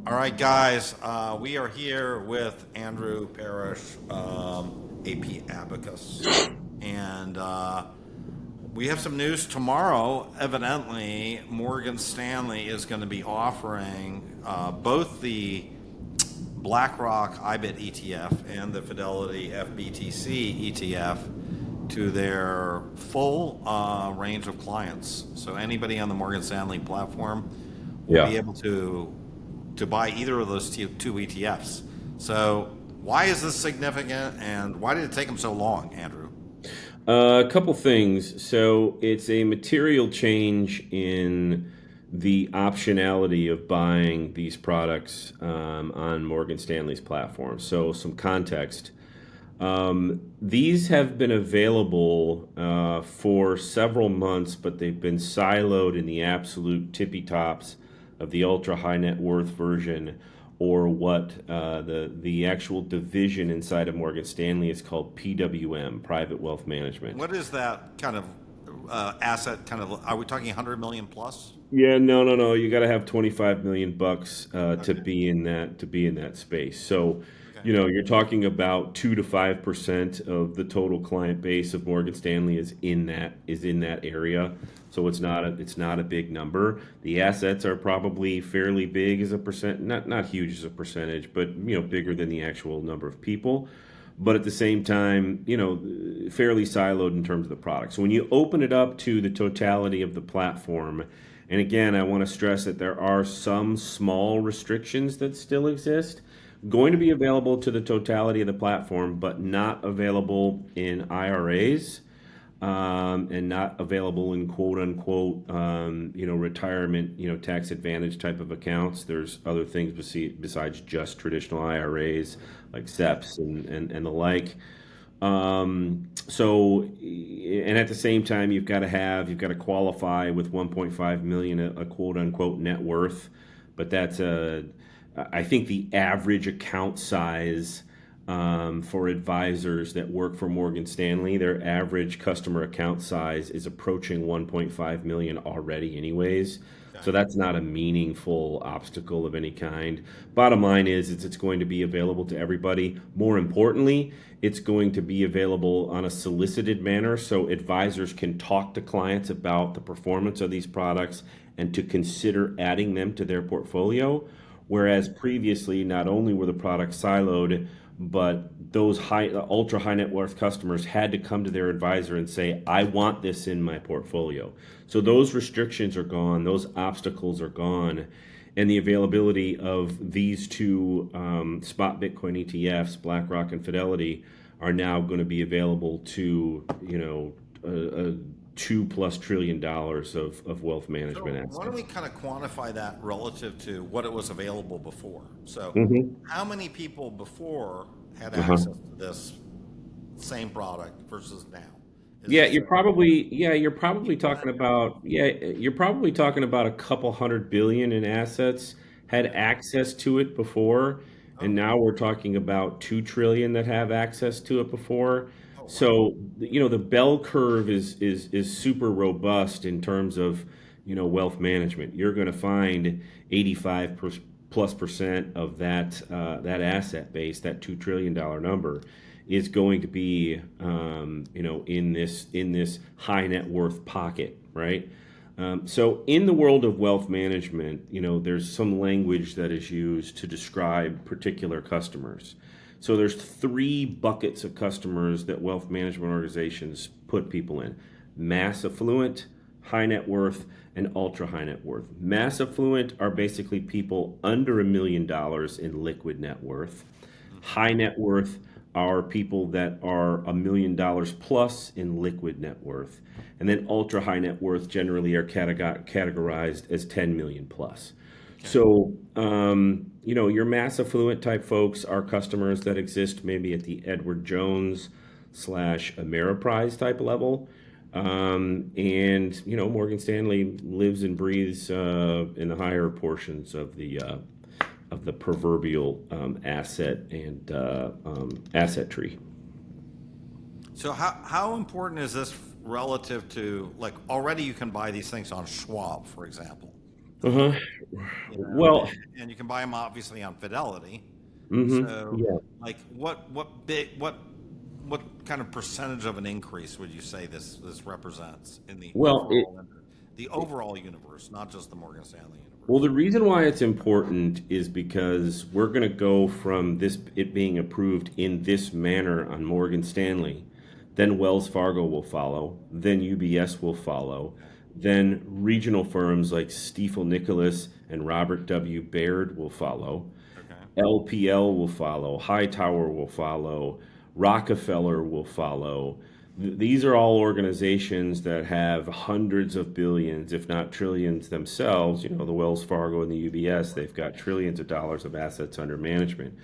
All right, guys, we are here with Andrew Parish, AP Abacus, and we have some news tomorrow. Evidently, Morgan Stanley is going to be offering both the BlackRock IBIT ETF and the Fidelity FBTC ETF to their full range of clients. So anybody on the Morgan Stanley platform will Yeah. be able to buy either of those two ETFs. So why is this significant, and why did it take them so long, Andrew? A couple things. So it's a material change in the optionality of buying these products on Morgan Stanley's platform. So some context. These have been available for several months, but they've been siloed in the absolute tippy tops of the ultra high net worth version, or what the actual division inside of Morgan Stanley is called PWM, Private Wealth Management. What is that kind of asset? Kind of, are we talking 100 million plus? Yeah, no. You got to have 25 million bucks to Okay. be in that space. So, Okay. you're talking about 2 to 5% of the total client base of Morgan Stanley is in that area. So it's not a big number. The assets are probably fairly big as a percent, not huge as a percentage, but bigger than the actual number of people. But at the same time, fairly siloed in terms of the product. So when you open it up to the totality of the platform, and again, I want to stress that there are some small restrictions that still exist, going to be available to the totality of the platform, but not available in IRAs, and not available in quote unquote, retirement, tax advantage type of accounts. There's other things besides just traditional IRAs like SEPs and the like. And at the same time, you've got to qualify with 1.5 million, a quote unquote net worth, but I think the average account size for advisors that work for Morgan Stanley, their average customer account size is approaching 1.5 million already, anyways. So Okay. that's not a meaningful obstacle of any kind. Bottom line is, it's going to be available to everybody. More importantly, it's going to be available on a solicited manner so advisors can talk to clients about the performance of these products and to consider adding them to their portfolio. Whereas previously, not only were the products siloed, but those ultra high net worth customers had to come to their advisor and say, I want this in my portfolio. So those restrictions are gone, those obstacles are gone, and the availability of these two spot Bitcoin ETFs, BlackRock and Fidelity, are now going to be available to, a $2+ trillion of wealth management So why don't we assets. kind of quantify that relative to what it was available before? So Hmm. how many people before had Uh-huh. access to this same product versus now? Is Yeah, this you're a probably yeah, you're probably equivalent? talking about yeah, you're probably talking about a couple 100 billion in assets had Okay. access to it before, and Oh, now we're talking about 2 trillion that have access to it before. oh wow. So, the bell curve is super robust in terms of, wealth management. You're going to find 85 plus percent of that asset base, that $2 trillion number, is going to be in this high net worth pocket, right? So in the world of wealth management, there's some language that is used to describe particular customers. So there's three buckets of customers that wealth management organizations put people in: mass affluent, high net worth, and ultra high net worth. Mass affluent are basically people under $1 million in liquid net worth. Hmm. High net worth are people that are $1 million plus in liquid net worth. And then ultra high net worth generally are categorized as 10 million plus. Okay. So, your mass affluent type folks are customers that exist maybe at the Edward Jones slash Ameriprise type level. And, Morgan Stanley lives and breathes in the higher portions of the proverbial asset tree. So how important is this relative to, like, already you can buy these things on Schwab, for example? Uh-huh. You know, Well, and you can buy them obviously on Fidelity. So, yeah. like, what kind of percentage of an increase would you say this represents in Well, it the overall universe, not just the Morgan Stanley well, universe? the reason why it's important is because we're going to go from this it being approved in this manner on Morgan Stanley, then Wells Fargo will follow, then UBS will follow, Okay. then regional firms like Stifel Nicholas and Robert W. Baird will follow. Okay. LPL will follow, Hightower will follow, Rockefeller will follow. These are all organizations that have hundreds of billions, if not trillions themselves. You know, the Wells Fargo and the UBS, they've got trillions of dollars of assets under management.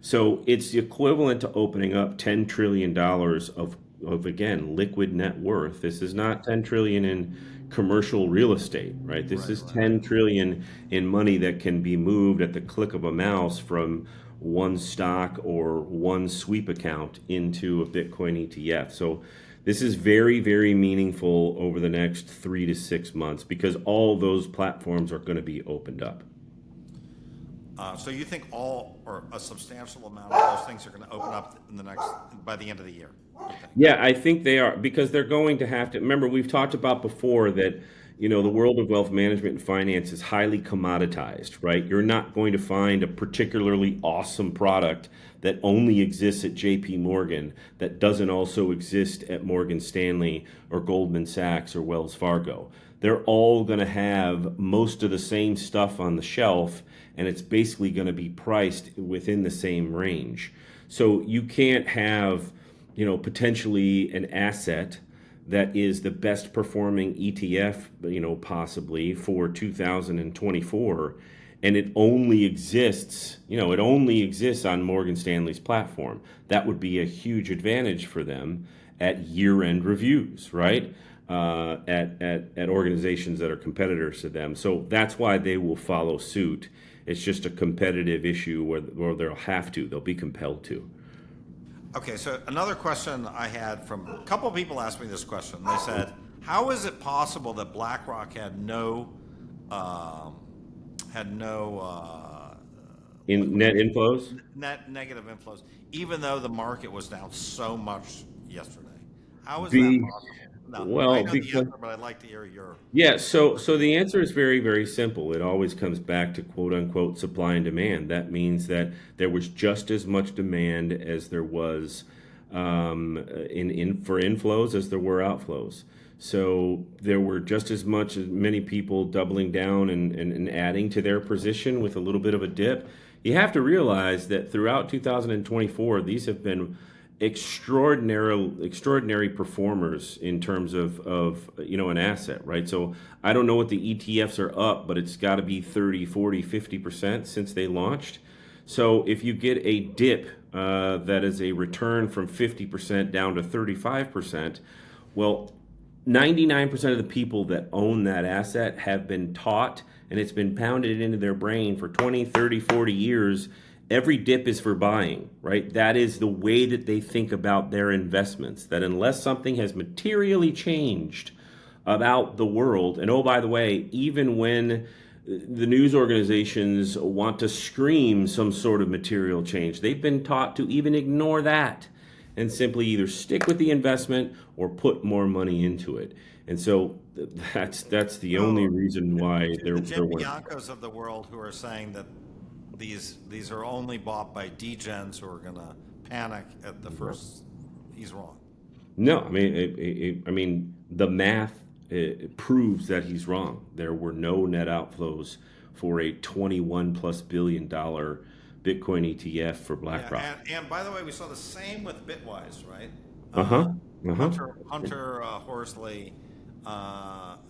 So it's the equivalent to opening up $10 trillion of again, liquid net worth. This is not 10 trillion in commercial real estate, right? This Right. is Right. Right. 10 trillion in money that can be moved at the click of a mouse from one stock or one sweep account into a Bitcoin ETF. So this is very, very meaningful over the next 3 to 6 months because all those platforms are going to be opened up. So you think all or a substantial amount of those things are going to open up in the next by the end of the year? You think? Yeah, I think they are because they're going to have to. Remember, we've talked about before that, the world of wealth management and finance is highly commoditized, right? You're not going to find a particularly awesome product that only exists at JP Morgan that doesn't also exist at Morgan Stanley or Goldman Sachs or Wells Fargo. They're all going to have most of the same stuff on the shelf, and it's basically going to be priced within the same range. So you can't have potentially an asset that is the best performing ETF, possibly for 2024, and it only exists on Morgan Stanley's platform. That would be a huge advantage for them at year-end reviews, right? At organizations that are competitors to them. So that's why they will follow suit. It's just a competitive issue where they'll be compelled to. Okay, so another question I had from a couple of people asked me this question. They said, "How is it possible that BlackRock um, had no In net inflows? net negative inflows, even though the market was down so much yesterday? How is that Be possible?" Now, I well know the because answer, but I'd like to hear your yeah, so perspective. the answer is very, very simple. It always comes back to quote unquote supply and demand. That means that there was just as much demand as there was in for inflows as there were outflows. So there were just as many people doubling down and adding to their position with a little bit of a dip. You have to realize that throughout 2024, these have been extraordinary performers in terms of an asset, right? So I don't know what the ETFs are up, but it's got to be 30, 40, 50% since they launched. So if you get a dip that is a return from 50% down to 35%, well, 99% of the people that own that asset have been taught, and it's been pounded into their brain for 20, 30, 40 years. Every dip is for buying, right? That is the way that they think about their investments, that unless something has materially changed about the world, and oh, by the way, even when the news organizations want to scream some sort of material change, they've been taught to even ignore that and simply either stick with the investment or put more money into it. And so that's the only So, reason why to there the Jim there weren't. Biancos of the world who are saying that these are only bought by degens who are going to panic at the first, he's wrong. No, I mean, the math proves that he's wrong. There were no net outflows for a 21 plus billion-dollar Bitcoin ETF for Yeah, BlackRock. and by the way, we saw the same with Bitwise, right? Uh huh. Uh huh. Hunter Horsley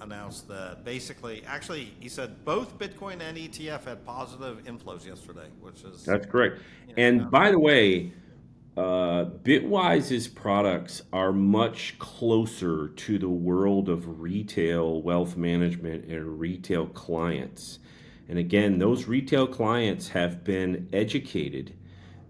announced that basically, actually, he said both Bitcoin and ETF had positive inflows yesterday, which is That's correct. kind And of by the way, Bitwise's products are much closer to the world of retail wealth management and retail clients. And again, those retail clients have been educated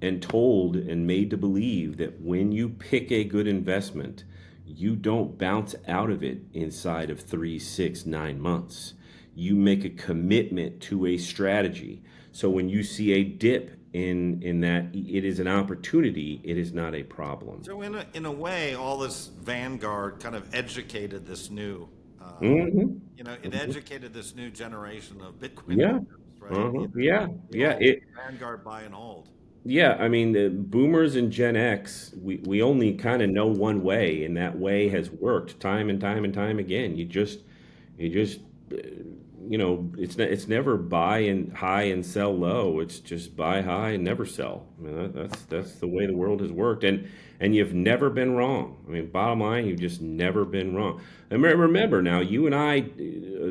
and told and made to believe that when you pick a good investment, you don't bounce out of it inside of 3, 6, 9 months. you make a commitment to a strategy. So when you see a dip in that, it is an opportunity. It is not a problem. So in a way, all this Vanguard kind of educated this new, Hmm. it educated this new generation of Bitcoin Yeah. holders, right? Uh-huh. Yeah. The Yeah. old Vanguard buy and hold. Yeah, I mean, the boomers and Gen X, we only kind of know one way, and that way has worked time and time and time again. You just, uh, it's never buy and high and sell low. It's just buy high and never sell. I mean, that's the way the world has worked, and you've never been wrong. I mean, bottom line, you've just never been wrong. And remember now, you and I,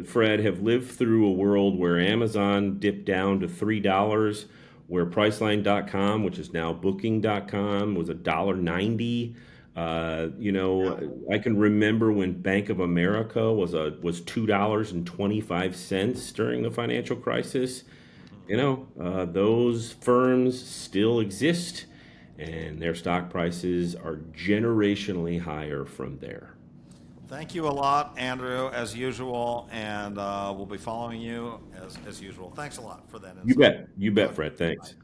Fred, have lived through a world where Amazon dipped down to $3, where Priceline.com, which is now Booking.com, was $1.90. I can remember when Bank of America was $2.25 during the financial crisis. Those firms still exist, and their stock prices are generationally higher from there. Thank you a lot, Andrew, as usual, and we'll be following you as usual. Thanks a lot for that You insight. bet. You bet, Talk to Fred. you. Thanks. Bye.